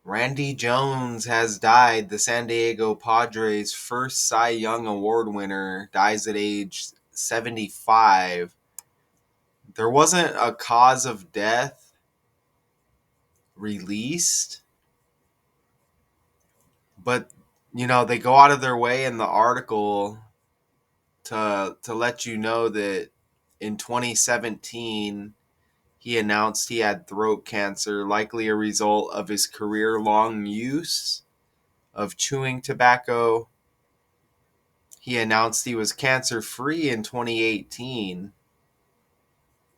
Randy Jones has died. The San Diego Padres' first Cy Young Award winner dies at age 75. There wasn't a cause of death released, but they go out of their way in the article to let you know that in 2017 he announced he had throat cancer, likely a result of his career-long use of chewing tobacco. He announced he was cancer-free in 2018.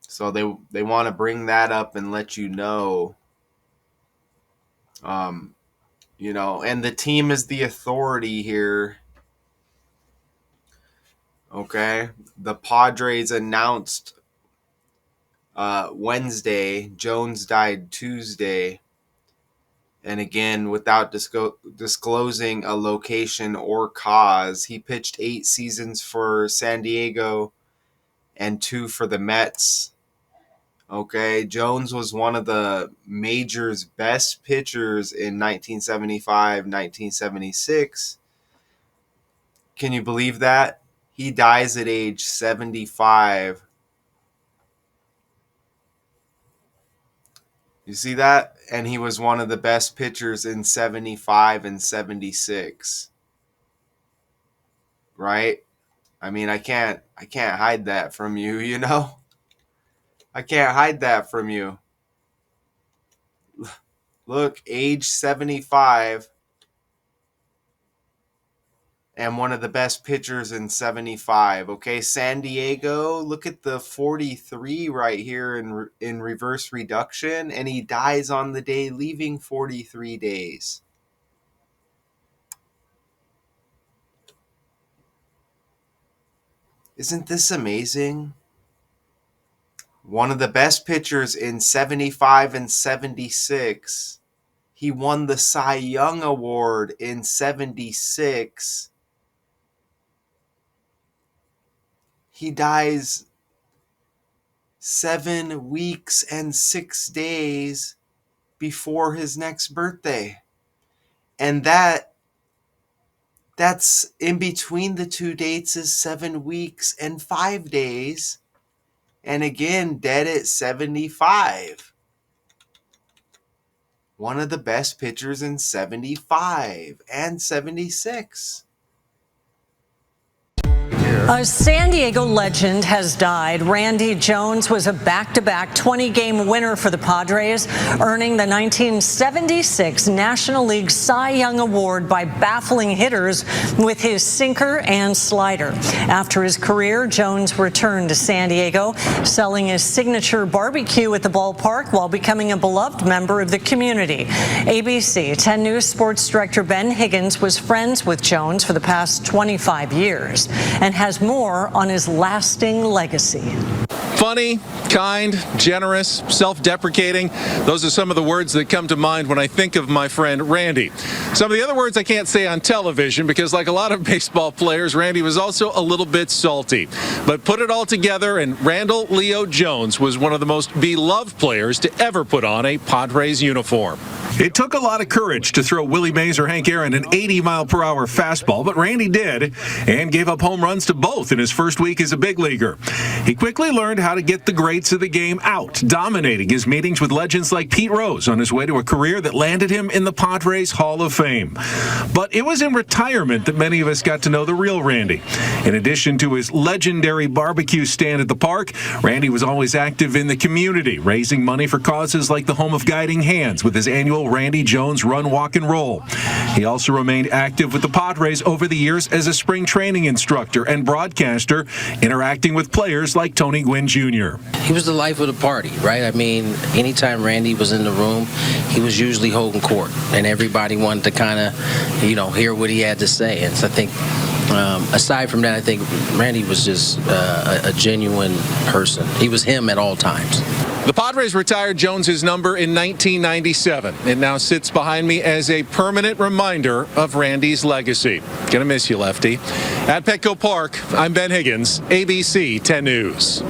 So they want to bring that up and let you know. And the team is the authority here. Okay? The Padres announced Wednesday. Jones died Tuesday. And again, without disclosing a location or cause. He pitched 8 seasons for San Diego and 2 for the Mets. Okay, Jones was one of the major's best pitchers in 1975, 1976. Can you believe that? He dies at age 75. You see that? And he was one of the best pitchers in 75 and 76. Right? I mean, I can't hide that from you, I can't hide that from you. Look, age 75 and one of the best pitchers in 75. Okay, San Diego, look at the 43 right here in reverse reduction, and he dies on the day leaving 43 days. Isn't this amazing? One of the best pitchers in 75 and 76. He won the Cy Young Award in 76. He dies 7 weeks and 6 days before his next birthday. And that's in between the 2 dates is 7 weeks and 5 days. And again, dead at 75. One of the best pitchers in 75 and 76. A San Diego legend has died. Randy Jones was a back-to-back 20-game winner for the Padres, earning the 1976 National League Cy Young Award by baffling hitters with his sinker and slider. After his career, Jones returned to San Diego, selling his signature barbecue at the ballpark while becoming a beloved member of the community. ABC 10 News sports director Ben Higgins was friends with Jones for the past 25 years and has more on his lasting legacy. Funny, kind, generous, self-deprecating. Those are some of the words that come to mind when I think of my friend Randy. Some of the other words I can't say on television because, like a lot of baseball players, Randy was also a little bit salty. But put it all together, and Randall Leo Jones was one of the most beloved players to ever put on a Padres uniform. It took a lot of courage to throw Willie Mays or Hank Aaron an 80-mile-per-hour fastball, but Randy did and gave up home runs to both in his first week as a big leaguer. He quickly learned how to get the greats of the game out, dominating his meetings with legends like Pete Rose on his way to a career that landed him in the Padres Hall of Fame. But it was in retirement that many of us got to know the real Randy. In addition to his legendary barbecue stand at the park, Randy was always active in the community, raising money for causes like the Home of Guiding Hands with his annual Randy Jones Run, Walk, and Roll. He also remained active with the Padres over the years as a spring training instructor and broadcaster, interacting with players like Tony Gwynn Jr. He was the life of the party, right? I mean, anytime Randy was in the room, he was usually holding court, and everybody wanted to kind of, hear what he had to say. And so I think, aside from that, I think Randy was just a genuine person. He was him at all times. The Padres retired Jones's number in 1997. It now sits behind me as a permanent reminder of Randy's legacy. Gonna miss you, Lefty. At Petco Park, I'm Ben Higgins, ABC 10 News.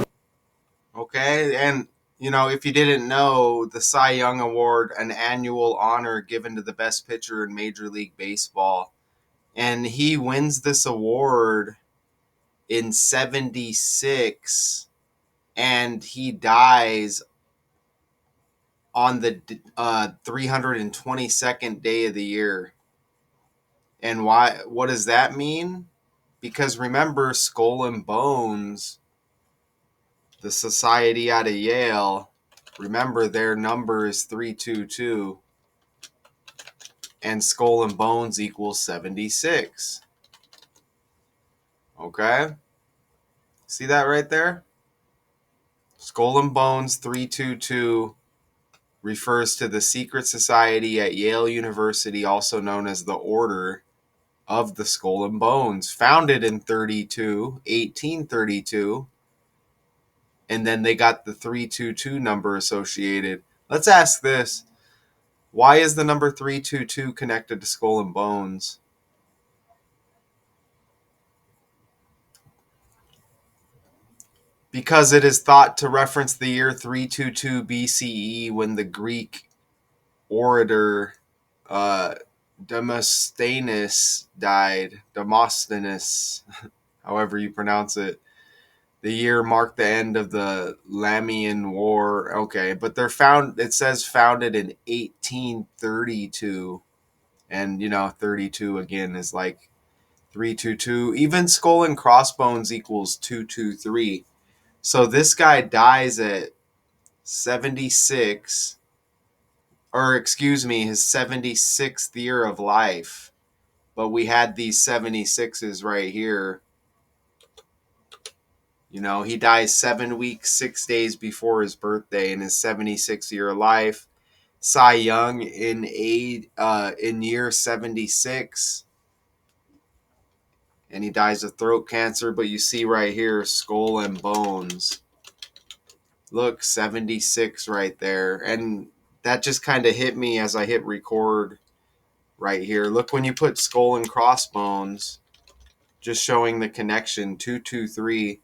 Okay, and if you didn't know, the Cy Young Award, an annual honor given to the best pitcher in Major League Baseball. And he wins this award in 76, and he dies on the 322nd day of the year. And why? What does that mean? Because remember, Skull and Bones, the society out of Yale, remember their number is 322, and Skull and Bones equals 76. Okay? See that right there? Skull and Bones 322 refers to the secret society at Yale University, also known as the Order of the Skull and Bones, founded in 1832, and then they got the 322 number associated. Let's ask this. Why is the number 322 connected to Skull and Bones? Because it is thought to reference the year 322 BCE, when the Greek orator Demosthenes died. Demosthenes, however you pronounce it. The year marked the end of the Lamian War. Okay, but it says founded in 1832. And 32 again is like 322. Even Skull and Crossbones equals 223. So this guy dies at 76, or excuse me, his 76th year of life. But we had these 76s right here. He dies 7 weeks, 6 days before his birthday in his 76th year of life. Cy Young in year 76, and he dies of throat cancer. But you see right here, Skull and Bones. Look, 76 right there. And that just kind of hit me as I hit record right here. Look, when you put Skull and Crossbones, just showing the connection, 223.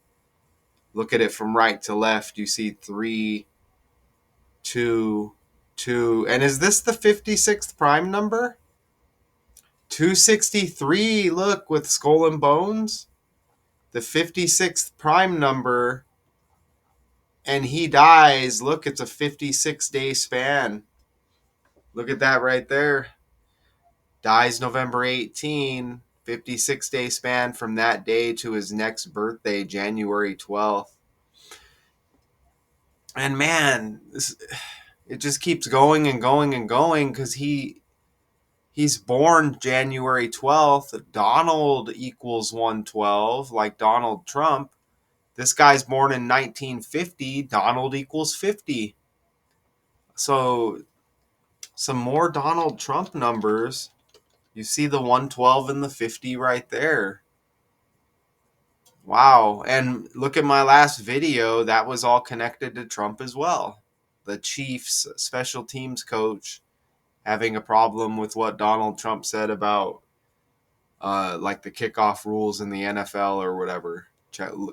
Look at it from right to left. You see 3, 2, 2. And is this the 56th prime number? 263, look, with Skull and Bones. The 56th prime number. And he dies. Look, it's a 56-day span. Look at that right there. Dies November 18, 56-day span from that day to his next birthday, January 12th. And man, it just keeps going and going and going, because he's born January 12th. Donald equals 112, like Donald Trump. This guy's born in 1950. Donald equals 50. So some more Donald Trump numbers. You see the 112 and the 50 right there. Wow. And look at my last video. That was all connected to Trump as well. The Chiefs special teams coach having a problem with what Donald Trump said about like the kickoff rules in the NFL or whatever.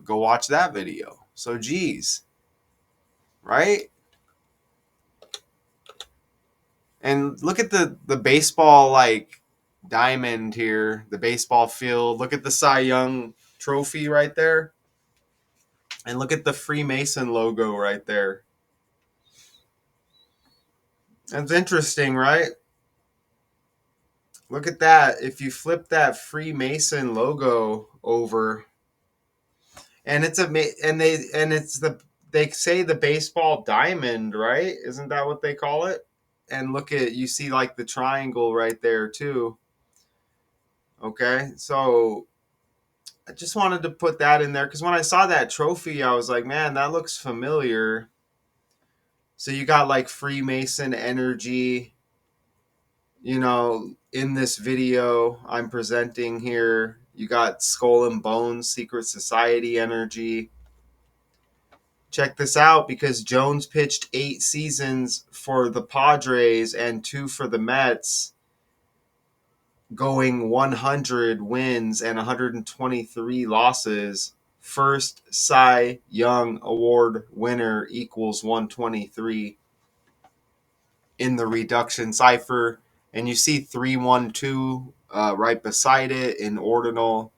Go watch that video. So, geez. Right? And look at the baseball, like, diamond here, the baseball field. Look at the Cy Young trophy right there. And look at the Freemason logo right there. That's interesting, right? Look at that. If you flip that Freemason logo over, and it's they say the baseball diamond, right? Isn't that what they call it? And look at, you see like the triangle right there too. Okay, so I just wanted to put that in there, because when I saw that trophy, I was like, man, that looks familiar. So you got like Freemason energy, in this video I'm presenting here. You got Skull and Bones Secret Society energy. Check this out, because Jones pitched 8 seasons for the Padres and 2 for the Mets, going 100 wins and 123 losses first Cy Young Award winner equals 123 in the reduction cipher. And you see 312 right beside it in ordinal.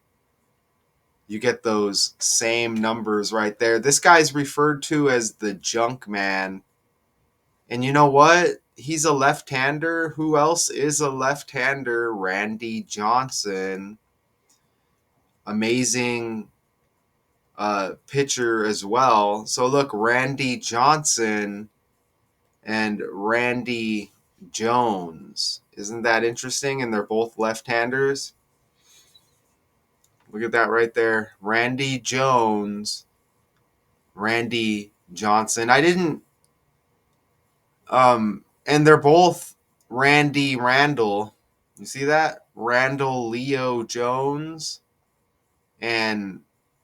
You get those same numbers right there. This guy's referred to as the junk man. And you know what? He's a left-hander. Who else is a left-hander? Randy Johnson. Amazing pitcher as well. So look, Randy Johnson and Randy Jones. Isn't that interesting? And they're both left-handers. Look at that right there. Randy Jones, Randy Johnson. I didn't and they're both Randy Randall. You see that? Randall Leo Jones and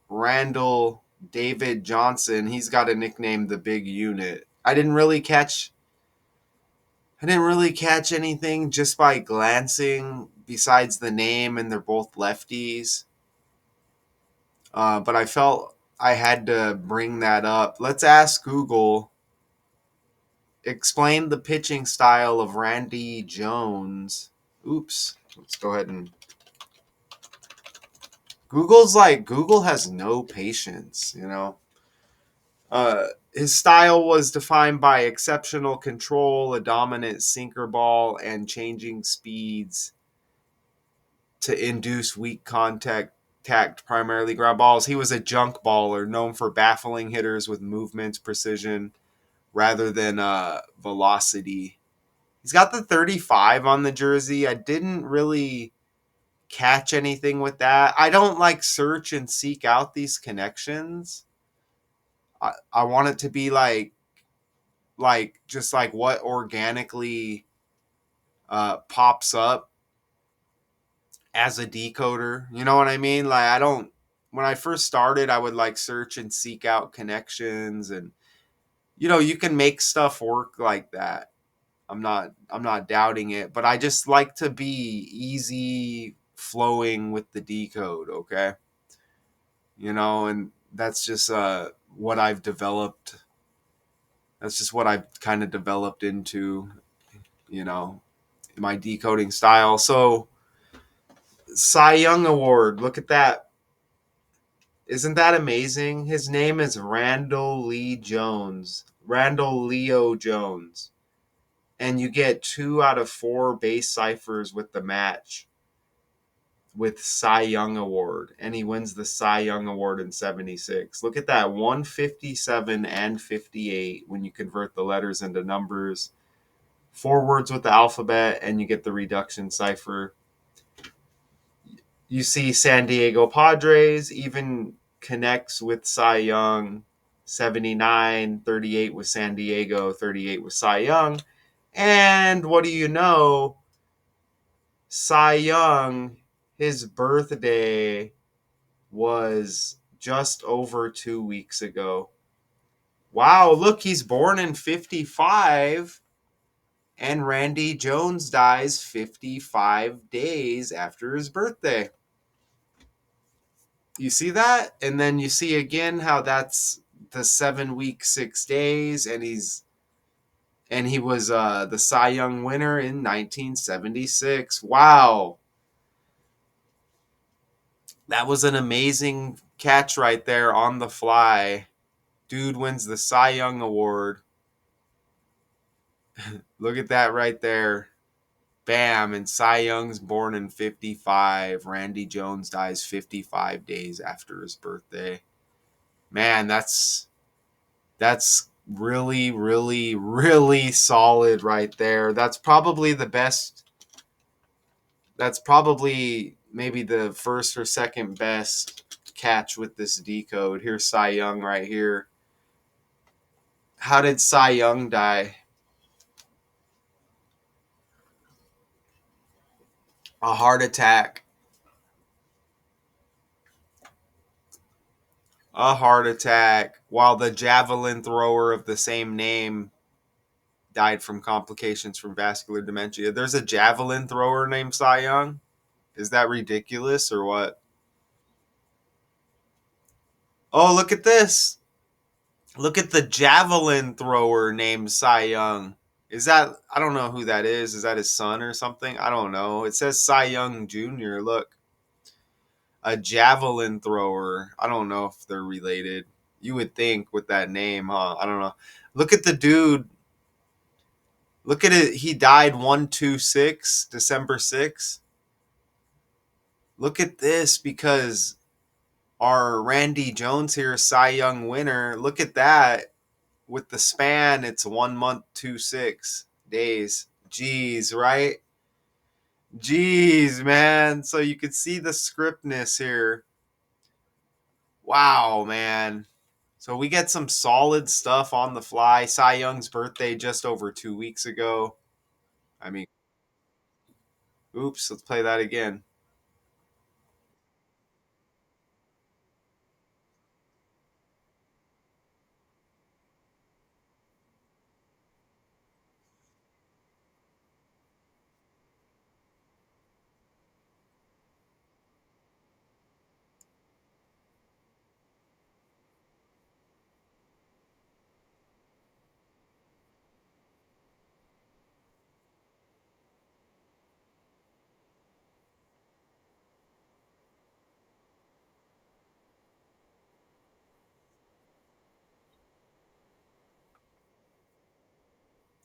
Randall David Johnson. He's got a nickname, the Big Unit. I didn't really catch anything just by glancing besides the name, and they're both lefties. But I felt I had to bring that up. Let's ask Google. Explain the pitching style of Randy Jones. Oops. Let's go ahead and. Google has no patience, you know. His style was defined by exceptional control, a dominant sinker ball, and changing speeds to induce weak contact, primarily ground balls. He was a junk baller, known for baffling hitters with movement precision rather than velocity. He's got the 35 on the jersey. I didn't really catch anything with that. I don't search and seek out these connections. I want it to be just what organically pops up as a decoder. You know what I mean? I don't. When I first started, I would search and seek out connections, and you can make stuff work like that. I'm not doubting it, but I just like to be easy flowing with the decode, okay? And that's just what I've developed. That's just what I've kind of developed into, you know, my decoding style. So, Cy Young Award, look at that. Isn't that amazing? His name is Randall Leo Jones. And you get 2 out of 4 base ciphers with the match with Cy Young Award. And he wins the Cy Young Award in 76. Look at that, 157 and 58 when you convert the letters into numbers. 4 words with the alphabet, and you get the reduction cipher. You see San Diego Padres even connects with Cy Young. 79, 38 with San Diego, 38 with Cy Young. And what do you know? Cy Young, his birthday was just over 2 weeks ago. Wow, look, he's born in 55, and Randy Jones dies 55 days after his birthday. You see that? And then you see again how that's the 7 weeks, 6 days, and he was the Cy Young winner in 1976. Wow. That was an amazing catch right there on the fly. Dude wins the Cy Young Award. Look at that right there. Bam. And Cy Young's born in 55. Randy Jones dies 55 days after his birthday. Man, that's really, really, really solid right there. That's probably the best. That's probably maybe the first or second best catch with this decode. Here's Cy Young right here. How did Cy Young die? A heart attack. A heart attack. While the javelin thrower of the same name died from complications from vascular dementia. There's a javelin thrower named Cy Young? Is that ridiculous or what? Oh, look at this. Look at the javelin thrower named Cy Young. Is that, I don't know who that is. Is that his son or something? I don't know. It says Cy Young Jr. Look, a javelin thrower. I don't know if they're related. You would think with that name, huh? I don't know. Look at the dude. Look at it. He died 126 December 6th. Look at this because our Randy Jones here, Cy Young winner. Look at that. With the span, it's 1 month, 26 days. Jeez, right? Jeez, man. So you could see the scriptness here. Wow, man. So we get some solid stuff on the fly. Cy Young's birthday just over 2 weeks ago. I mean, oops, let's play that again.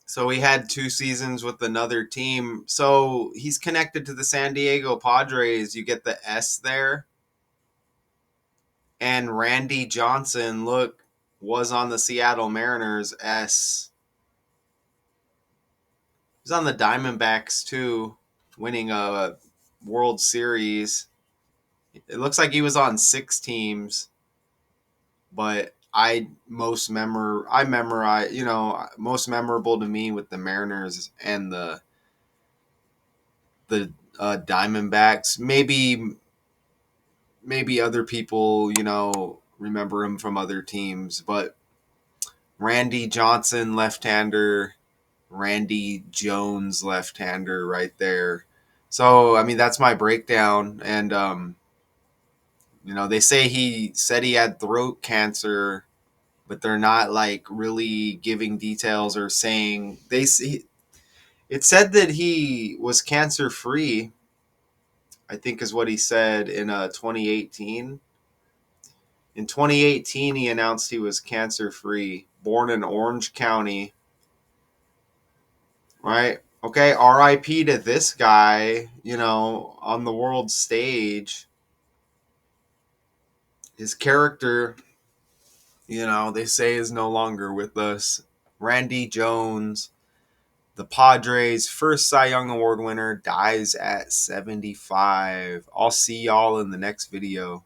So he had 2 seasons with another team. So he's connected to the San Diego Padres. You get the S there. And Randy Johnson, look, was on the Seattle Mariners S. He's on the Diamondbacks too, winning a World Series. It looks like he was on 6 teams, but I memorize, most memorable to me with the Mariners and the Diamondbacks. Maybe other people, remember him from other teams, but Randy Johnson, left-hander, Randy Jones, left-hander, right there. So I mean that's my breakdown, and they say he said he had throat cancer, but they're not like really giving details or saying it said that he was cancer free. I think is what he said in 2018. In 2018, he announced he was cancer free. Born in Orange County, right? Okay, RIP to this guy, on the world stage. His character, they say is no longer with us. Randy Jones, the Padres' first Cy Young Award winner, dies at 75. I'll see y'all in the next video.